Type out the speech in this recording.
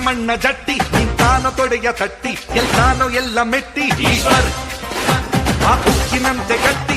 ಮಣ್ಣ ಜಟ್ಟಿ ನಿಂತಾನೋ ತೊಡೆಯ ತಟ್ಟಿ ಎಲ್ಲಾನೋ ಎಲ್ಲ ಮೆಟ್ಟಿ ಈಶ್ವರ್ ಆ ಉಕ್ಕಿನಂತೆ ಗಟ್ಟಿ